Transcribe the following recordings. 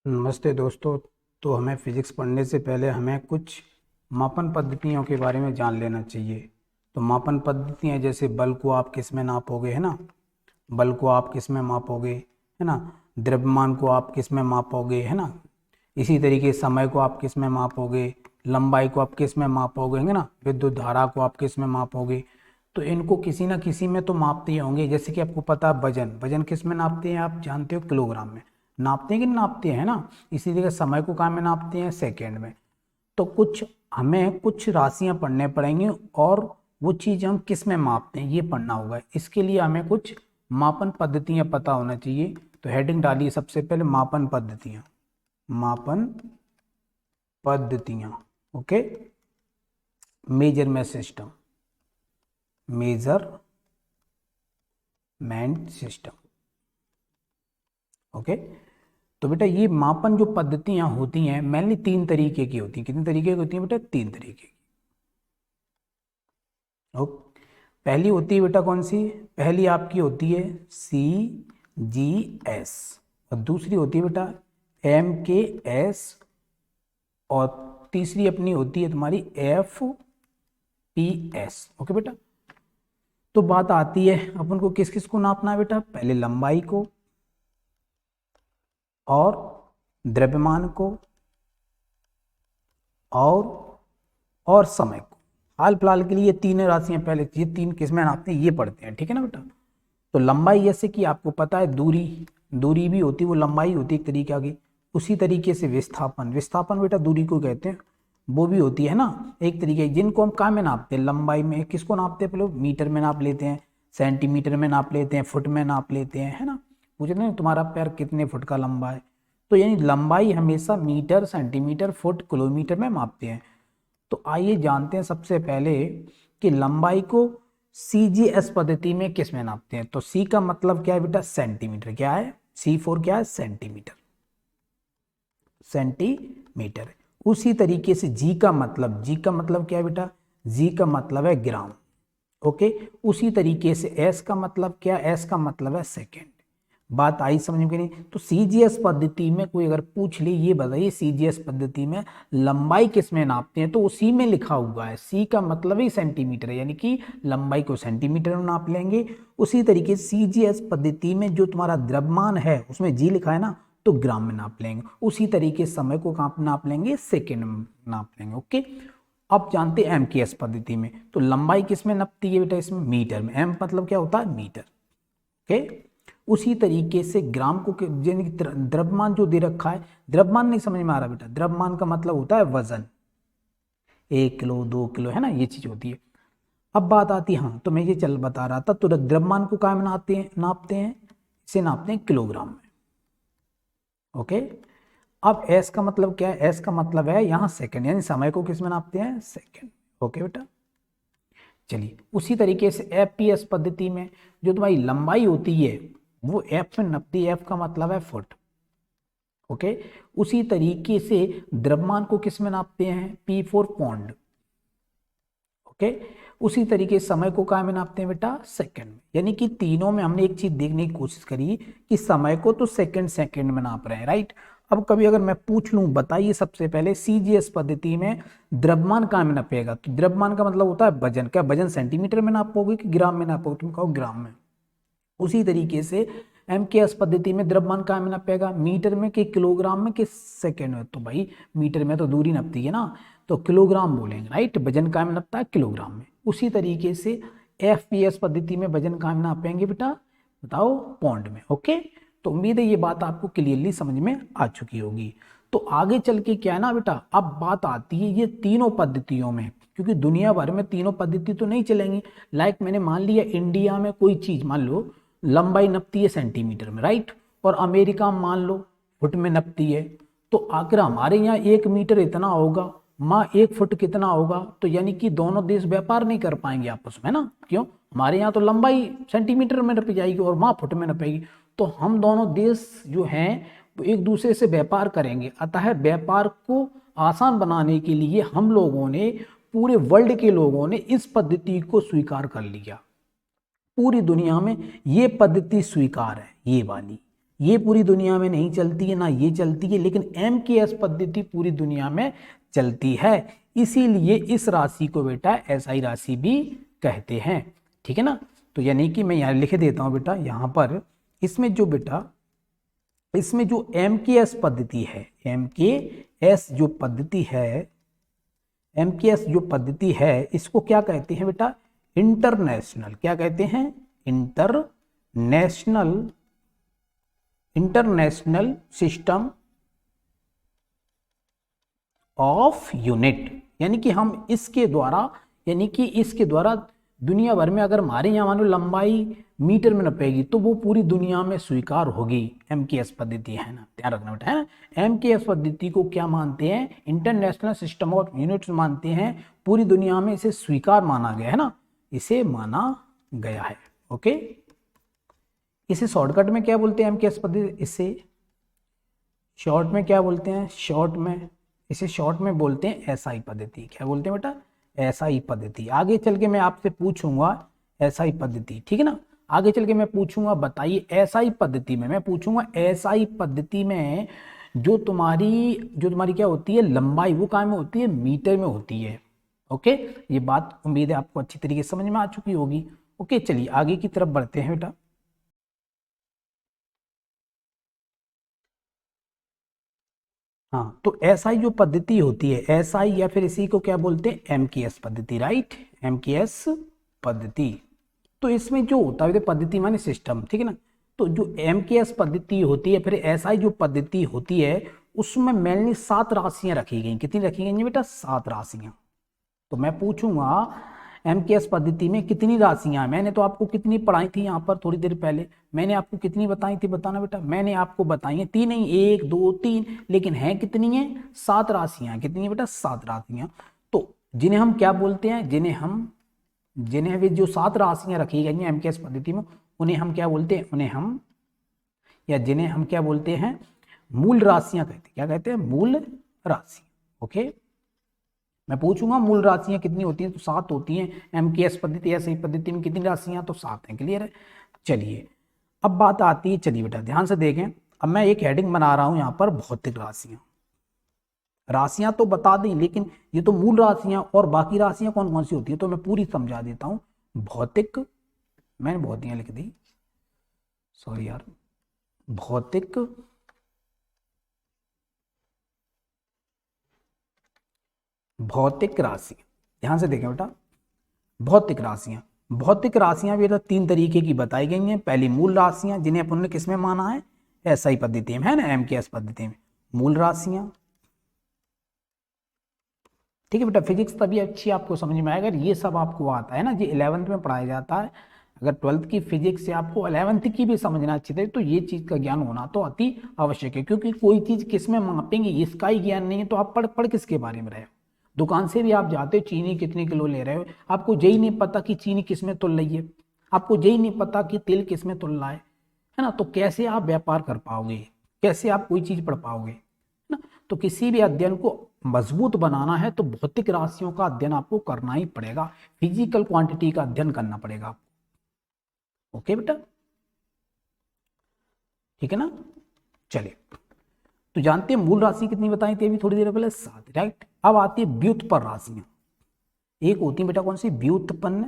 नमस्ते दोस्तों। तो हमें फिजिक्स पढ़ने से पहले हमें कुछ मापन पद्धतियों के बारे में जान लेना चाहिए। तो मापन पद्धतियाँ जैसे बल को आप किस में नापोगे, है ना। बल को आप किस में मापोगे, है ना। द्रव्यमान को आप किस में मापोगे, है ना। इसी तरीके समय को आप किस में मापोगे, लंबाई को आप किस में मापोगे, है ना। विद्युत धारा को आप किस में मापोगे। तो इनको किसी ना किसी में तो मापते ही होंगे। जैसे कि आपको पता है वजन वजन किस में नापते हैं, आप जानते हो किलोग्राम में नापते हैं कि नहीं नापते हैं, ना। इसी तरह समय को कहाँ में नापते हैं, सेकेंड में। तो कुछ हमें कुछ राशियां पढ़ने पड़ेंगी और वो चीज हम किस में मापते हैं ये पढ़ना होगा। इसके लिए हमें कुछ मापन पद्धतियां पता होना चाहिए। तो हेडिंग डालिए सबसे पहले मापन पद्धतियां। मापन पद्धतियां, okay. Measurement system, measurement system, okay. तो बेटा ये मापन जो पद्धतियां होती हैं मेनली तीन तरीके की होती हैं। कितने तरीके की होती हैं बेटा, तीन तरीके की। ओके। पहली होती है बेटा कौन सी, पहली आपकी होती है CGS और दूसरी होती है बेटा MKS और तीसरी अपनी होती है तुम्हारी FPS। ओके बेटा। तो बात आती है अपन को किस किस को नापना है बेटा, पहले लंबाई को और द्रव्यमान को और समय को। हाल फिलहाल के लिए ये तीन राशियां, पहले ये तीन किसमें नापते हैं ये पढ़ते हैं, ठीक है ना बेटा। तो लंबाई जैसे कि आपको पता है दूरी, दूरी भी होती है, वो लंबाई होती है एक तरीके की। उसी तरीके से विस्थापन, विस्थापन बेटा दूरी को कहते हैं, वो भी होती है ना एक तरीके की। जिनको हम कहाँ में नापते हैं, लंबाई में। किसको नापते हैं, पहले मीटर में नाप लेते हैं, सेंटीमीटर में नाप लेते हैं, फुट में नाप लेते हैं, है ना। पूछते हैं तुम्हारा पैर कितने फुट का लंबा है। तो यानी लंबाई हमेशा मीटर, सेंटीमीटर, फुट, किलोमीटर में मापते हैं। तो आइए जानते हैं सबसे पहले कि लंबाई को CGS पद्धति में किस में नापते हैं। तो C का मतलब क्या है बेटा, सेंटीमीटर। क्या है, C4 क्या है, सेंटीमीटर, सेंटीमीटर। उसी तरीके से G का मतलब क्या है बेटा, G का मतलब है ग्राम। ओके। उसी तरीके से S का मतलब क्या है, S का मतलब है सेकेंड। बात आई समझ में कि नहीं। तो CGS पद्धति में कोई अगर पूछ ले ये बताइए CGS पद्धति में लंबाई किस में नापते हैं, तो उसी में लिखा हुआ है C का मतलब ही सेंटीमीटर है, यानी कि लंबाई को सेंटीमीटर में नाप लेंगे। उसी तरीके से CGS पद्धति में जो तुम्हारा द्रव्यमान है उसमें G लिखा है ना, तो ग्राम में नाप लेंगे। उसी तरीके से समय को कहाँ नाप लेंगे, सेकेंड में नाप लेंगे। ओके। अब जानते हैं MKS पद्धति में। तो लंबाई किस में नापती है बेटा, इसमें मीटर में। M मतलब क्या होता है, मीटर। ओके। उसी तरीके से ग्राम को द्रव्यमान जो दे रखा है, द्रव्यमान नहीं समझ में आ रहा बेटा, द्रव्यमान का मतलब होता है वजन, 1 किलो 2 किलो, है ना, ये चीज होती है। अब बात आती है, हाँ तो मैं ये चल बता रहा था, तो द्रव्यमान को क्या में नापते हैं, इसे नापते हैं किलोग्राम में। ओके। अब एस का मतलब क्या है, एस का मतलब है यहाँ सेकंड, यानी समय को किस में नापते हैं, सेकंड। ओके बेटा। चलिए उसी तरीके से FPS पद्धति में जो तुम्हारी लंबाई होती है वो F में नपती है, F का मतलब है फुट। ओके। उसी तरीके से द्रव्यमान को किस में नापते हैं, P4 पौंड। ओके। उसी तरीके से समय को क्या में नापते हैं बेटा, सेकंड में। यानी कि तीनों में हमने एक चीज देखने की कोशिश करी कि समय को तो सेकंड सेकंड में नाप रहे हैं, राइट। अब कभी अगर मैं पूछ लूं बताइए सबसे पहले CGS पद्धति में द्रव्यमान कहाँ में नापेगा, तो द्रव्यमान का मतलब होता है वजन। क्या वजन सेंटीमीटर में नापोगे कि ग्राम में नापोगे, तुम कहो ग्राम में। उसी तरीके से MKS पद्धति में द्रव्यमान कहाँ में नापेगा, मीटर में कि किलोग्राम में कि सेकेंड में। तो भाई मीटर में तो दूरी नपती है ना, तो किलोग्राम बोलेंगे, राइट। वजन कहाँ में नपता है, किलोग्राम में। उसी तरीके से FPS पद्धति में वजन कहाँ में नापेंगे बेटा, बताओ, पौंड में। ओके। तो उम्मीद है ये बात आपको क्लियरली समझ में आ चुकी होगी। तो आगे चल के क्या है ना बेटा, अब बात आती है ये तीनों पद्धतियों में, क्योंकि दुनिया भर में तीनों पद्धति तो नहीं चलेंगी। लाइक मैंने मान लिया इंडिया में कोई चीज, मान लो लंबाई नपती है सेंटीमीटर में, राइट, और अमेरिका में मान लो फुट में नपती है। तो अगर हमारे यहाँ 1 मीटर इतना होगा, माँ 1 फुट कितना होगा, तो यानी कि दोनों देश व्यापार नहीं कर पाएंगे आपस में ना। क्यों, हमारे यहाँ तो लंबाई सेंटीमीटर में नपी जाएगी और माँ फुट में नपेगी। तो हम दोनों देश जो हैं वो एक दूसरे से व्यापार करेंगे। अतः व्यापार को आसान बनाने के लिए हम लोगों ने, पूरे वर्ल्ड के लोगों ने इस पद्धति को स्वीकार कर लिया। पूरी दुनिया में ये पद्धति स्वीकार है, ये वाली, ये पूरी दुनिया में नहीं चलती है, ना ये चलती है, लेकिन MKS पद्धति पूरी दुनिया में चलती है। इसीलिए इस राशि को बेटा SI राशि भी कहते हैं। ठीक है ना। तो यानी कि मैं यहाँ लिख देता हूँ बेटा, यहाँ पर इसमें जो बेटा इसमें जो MKS पद्धति है, MKS जो पद्धति है, MKS जो पद्धति है, इसको क्या कहते हैं बेटा? इंटरनेशनल। क्या कहते हैं? International system of unit. यानी कि हम इसके द्वारा दुनिया भर में अगर हमारे यहाँ मानो लंबाई मीटर में नपेगी तो वो पूरी दुनिया में स्वीकार होगी। MKS पद्धति है ना, ध्यान रखना बेटा, है ना। MKS पद्धति को क्या मानते हैं? इंटरनेशनल सिस्टम ऑफ यूनिट्स मानते हैं। पूरी दुनिया में इसे स्वीकार माना गया है ना, इसे माना गया है। ओके, इसे शॉर्टकट में क्या बोलते हैं? MKS पद्धति। इसे शॉर्ट में क्या बोलते हैं? इसे शॉर्ट में बोलते हैं SI पद्धति। क्या बोलते हैं बेटा? SI पद्धति। आगे चल के मैं आपसे पूछूंगा SI पद्धति, ठीक है ना। आगे चल के मैं पूछूंगा, बताइए SI पद्धति में, मैं पूछूंगा SI पद्धति में जो तुम्हारी क्या होती है लंबाई, वो कहाँ में होती है? मीटर में होती है। ओके, ये बात उम्मीद है आपको अच्छी तरीके से समझ में आ चुकी होगी। ओके, चलिए आगे की तरफ बढ़ते हैं बेटा। हाँ, तो SI जो पद्धति होती है, SI या फिर इसी को क्या बोलते हैं? MKS पद्धति, राइट, MKS पद्धति। तो इसमें जो होता है पद्धति माने सिस्टम, ठीक है ना। तो जो MKS पद्धति होती है, फिर SI जो पद्धति होती है, उसमें मेनली 7 राशियां रखी गई। कितनी रखी गई बेटा? 7 राशियां। तो मैं पूछूंगा MKS पद्धति में कितनी राशियां हैं? मैंने तो आपको कितनी पढ़ाई थी यहाँ पर थोड़ी देर पहले, मैंने आपको कितनी बताई थी? बताना बेटा। मैंने आपको बताई है 3 नहीं, 1 2 3, लेकिन है कितनी है? 7 राशियां। कितनी है बेटा? 7 राशियां। तो जिन्हें हम क्या बोलते हैं? जिन्हें वे जो 7 राशियां रखी गई हैं MKS पद्धति में, उन्हें हम क्या बोलते हैं? जिन्हें हम क्या बोलते हैं? मूल राशियां कहते हैं। क्या कहते हैं? मूल राशि। ओके, मैं पूछूंगा मूल राशियां कितनी होती हैं, तो 7 होती हैं। MKS पद्धति SI पद्धति में कितनी राशियां? तो 7 हैं। क्लियर है। चलिए अब बात आती है, चलिए बेटा ध्यान से देखें। अब मैं एक हेडिंग बना रहा हूं यहाँ पर, भौतिक राशियां। राशियां तो बता दी, लेकिन ये तो मूल राशियां, और बाकी राशियां कौन कौन सी होती है तो मैं पूरी समझा देता हूं। भौतिक, मैंने भौतियां लिख दी, सॉरी यार, भौतिक राशि। ध्यान से देखें बेटा, भौतिक राशियां भी 3 तरीके की बताई गई हैं। पहली मूल राशियां, जिन्हें अपन ने किसमें माना है? SI पद्धति में, है ना, MKS पद्धति में मूल राशियां। ठीक है बेटा, फिजिक्स तभी अच्छी आपको समझ में आएगा, ये सब आपको आता है ना, ये 11th में पढ़ाया जाता है। अगर 12th की फिजिक्स से आपको 11th की भी समझना अच्छी तरह, तो ये चीज का ज्ञान होना तो अति आवश्यक है। क्योंकि कोई चीज किस में मापेंगे इसका ही ज्ञान नहीं है तो आप पढ़ किसके बारे में रहे हो? दुकान से भी आप जाते हो, चीनी कितने किलो ले रहे हो, आपको यही नहीं पता कि चीनी किस में तुल रही है, आपको यही नहीं पता कि तेल किस में तुल रहा है ना। तो कैसे आप व्यापार कर पाओगे? कैसे आप कोई चीज पढ़ पाओगे? ना। तो किसी भी अध्ययन को मजबूत बनाना है तो भौतिक राशियों का अध्ययन आपको करना ही पड़ेगा, फिजिकल क्वांटिटी का अध्ययन करना पड़ेगा आपको। ओके बेटा, ठीक है ना। चलिए, तो जानते हैं मूल राशि कितनी बताई थी अभी थोड़ी देर पहले? 7, राइट। अब आती है व्युत्पन्न राशियां। एक होती है बेटा कौन सी? व्युत्पन्न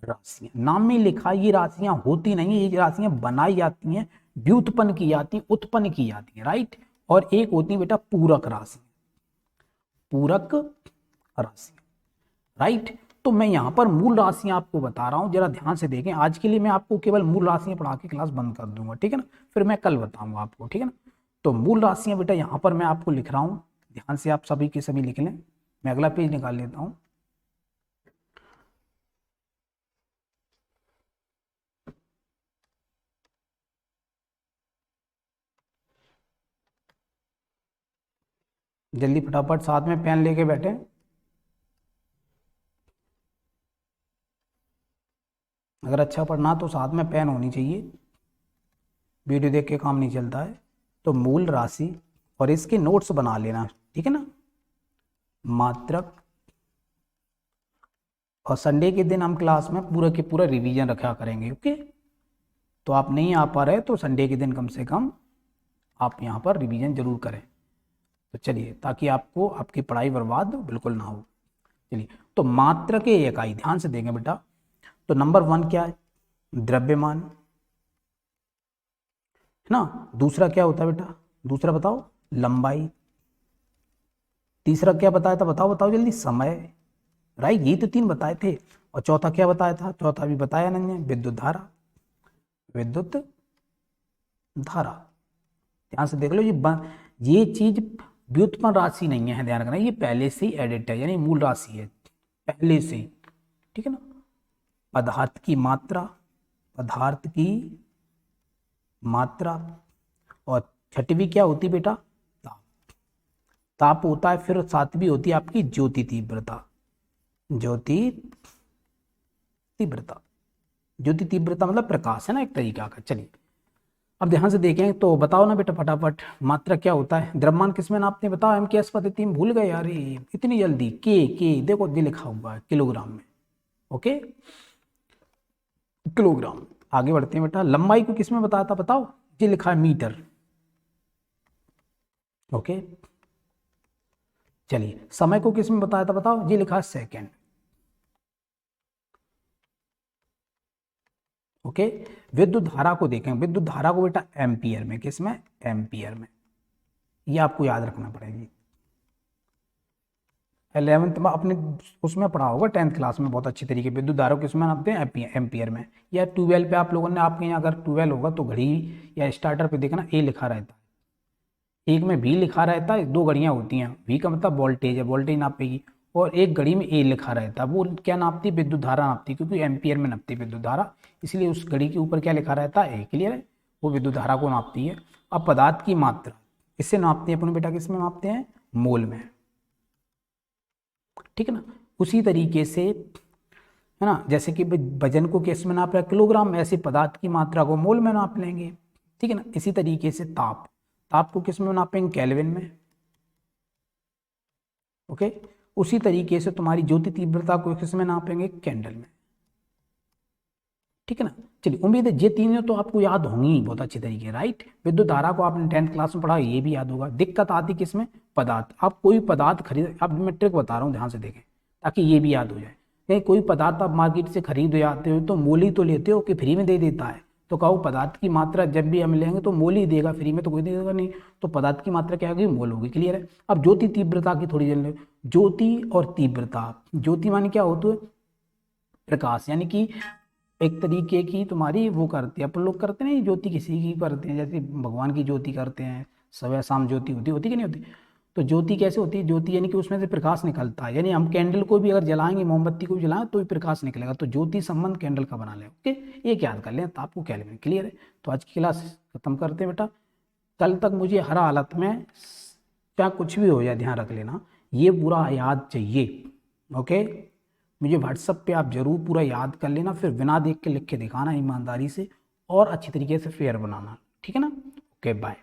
राशियां। नाम में लिखा, ये राशियां होती नहीं है, ये राशियां बनाई जाती हैं, व्युत्पन्न की जाती हैं, उत्पन्न की जाती हैं, राइट। और एक होती है बेटा पूरक राशि, राइट। तो मैं यहां पर मूल राशियां आपको बता रहा हूं, जरा ध्यान से देखें। आज के लिए मैं आपको केवल मूल राशियां पढ़ा के क्लास बंद कर दूंगा, ठीक है ना, फिर मैं कल बताऊंगा आपको, ठीक है ना। तो मूल राशियां बेटा यहां पर मैं आपको लिख रहा हूं, ध्यान से आप सभी के सभी लिख लें। मैं अगला पेज निकाल लेता हूं। जल्दी फटाफट, साथ में पेन लेके बैठे। अगर अच्छा पढ़ना तो साथ में पेन होनी चाहिए, वीडियो देख के काम नहीं चलता है। तो मूल राशि, और इसके नोट्स बना लेना, ठीक है ना। मात्रक, और संडे के दिन हम क्लास में पूरा के पूरा रिवीजन रखा करेंगे। ओके, तो आप नहीं आ पा रहे तो संडे के दिन कम से कम आप यहाँ पर रिवीजन जरूर करें। तो चलिए, ताकि आपको आपकी पढ़ाई बर्बाद बिल्कुल ना हो। चलिए, तो मात्रा के इकाई ध्यान से देंगे बेटा। तो नंबर 1 क्या है? द्रव्यमान, है ना। दूसरा क्या होता है बेटा? दूसरा बताओ, लंबाई। तीसरा क्या बताया था? बताओ बताओ जल्दी, समय। राइट, यही तो 3 बताए थे। और चौथा क्या बताया था? चौथा भी बताया नहीं है, विद्युत धारा। विद्युत धारा, ध्यान से देख लो, ये चीज व्युत्पन्न राशि नहीं है, ध्यान रखना, ये पहले से ही एडिट है, यानी मूल राशि है पहले से ही, ठीक है ना। पदार्थ की मात्रा, पदार्थ की मात्रा। और छठवीं क्या होती बेटा? ताप। ताप होता है, फिर सातवीं होती है आपकी ज्योति तीव्रता। ज्योति तीव्रता, ज्योति तीव्रता मतलब प्रकाश, है ना, एक तरीका का। चलिए, अब ध्यान से देखें तो बताओ ना बेटा फटाफट, मात्रा क्या होता है? द्रव्यमान किसमें नापते हैं? बताओ, MKS पद्धति में भूल गए यार, इतनी जल्दी। के देखो, ये लिखा हुआ है किलोग्राम में। Okay, kilogram. आगे बढ़ते हैं बेटा। लंबाई को किसमें बताया था? बताओ, ये लिखा है मीटर। ओके, चलिए, समय को किसमें बताया था? बताओ, ये लिखा है सेकेंड। ओके, विद्युत धारा को देखें। विद्युत धारा को बेटा एम्पियर में, किसमें? एम्पियर में। ये आपको याद रखना पड़ेगी। 11th में अपने उसमें पढ़ा होगा, 10th क्लास में बहुत अच्छी तरीके। विद्युत धारा को किसमें नापते हैं? एम्पियर में। या 12 पे आप लोगों ने, आपके यहाँ अगर 12 होगा तो घड़ी या स्टार्टर पे देखना ए लिखा रहता है, एक में V लिखा रहता है। 2 घड़ियाँ होती हैं, V का मतलब वोल्टेज है, वोल्टेज नापेगी। और एक घड़ी में ए लिखा रहता है, वो क्या नापती? विद्युत धारा नापती, क्योंकि एम्पियर में नापती विद्युत धारा, इसलिए उस घड़ी के ऊपर क्या लिखा रहता है? ए। क्लियर है, वो विद्युत धारा को नापती है। अब पदार्थ की मात्रा, इससे नापते हैं अपने बेटा, किसमें नापते हैं? मोल में, ठीक है ना। उसी तरीके से, है ना, जैसे कि वजन को किस में नाप रहा है? किलोग्राम में, ऐसे पदार्थ की मात्रा को मोल में नाप लेंगे, ठीक है ना। इसी तरीके से ताप, ताप को किस में नापेंगे? केल्विन में। ओके, उसी तरीके से तुम्हारी ज्योति तीव्रता को किस में नापेंगे? कैंडल में, ठीक है ना। चलिए, उम्मीद है ये तीनों तो आपको याद होंगी बहुत अच्छी तरीके, राइट। विद्युत धारा को आपने 10th क्लास में पढ़ा, ये भी याद होगा। दिक्कत आती किसमें? पदार्थ। आप कोई पदार्थ खरीद, अब मैं ट्रिक बता रहा हूँ, ध्यान से देखें, ताकि ये भी याद हो जाए। कहीं कोई पदार्थ आप मार्केट से खरीद जाते हो तो मोल ही तो लेते हो कि फ्री में दे देता है? तो कहो पदार्थ की मात्रा जब भी हम लेंगे तो मोल ही देगा, फ्री में तो कोई देगा नहीं। तो पदार्थ की मात्रा क्या होगी? मोल होगी। क्लियर है। अब ज्योति तीव्रता की थोड़ी जल्दी। ज्योति और तीव्रता, ज्योति मानी क्या होती है? प्रकाश, यानी कि एक तरीके की तुम्हारी वो करते हैं, अपन लोग करते हैं ज्योति किसी की करते हैं, जैसे भगवान की ज्योति करते हैं, सुबह शाम ज्योति होती कि नहीं होती? तो ज्योति कैसे होती है? ज्योति यानी कि उसमें से प्रकाश निकलता है, यानी हम कैंडल को भी अगर जलाएंगे, मोमबत्ती को भी जलाएं तो भी प्रकाश निकलेगा। तो ज्योति संबंध कैंडल का बना लें। ओके, एक याद कर लें तो आपको कैलविन। क्लियर है। तो आज की क्लास खत्म करते हैं बेटा। कल तक मुझे हर हालत में, चाहे कुछ भी हो जाए, ध्यान रख लेना, ये पूरा याद चाहिए। ओके, मुझे व्हाट्सएप पे आप जरूर पूरा याद कर लेना, फिर बिना देख के लिख के दिखाना ईमानदारी से, और अच्छी तरीके से फेयर बनाना, ठीक है ना। Okay, bye.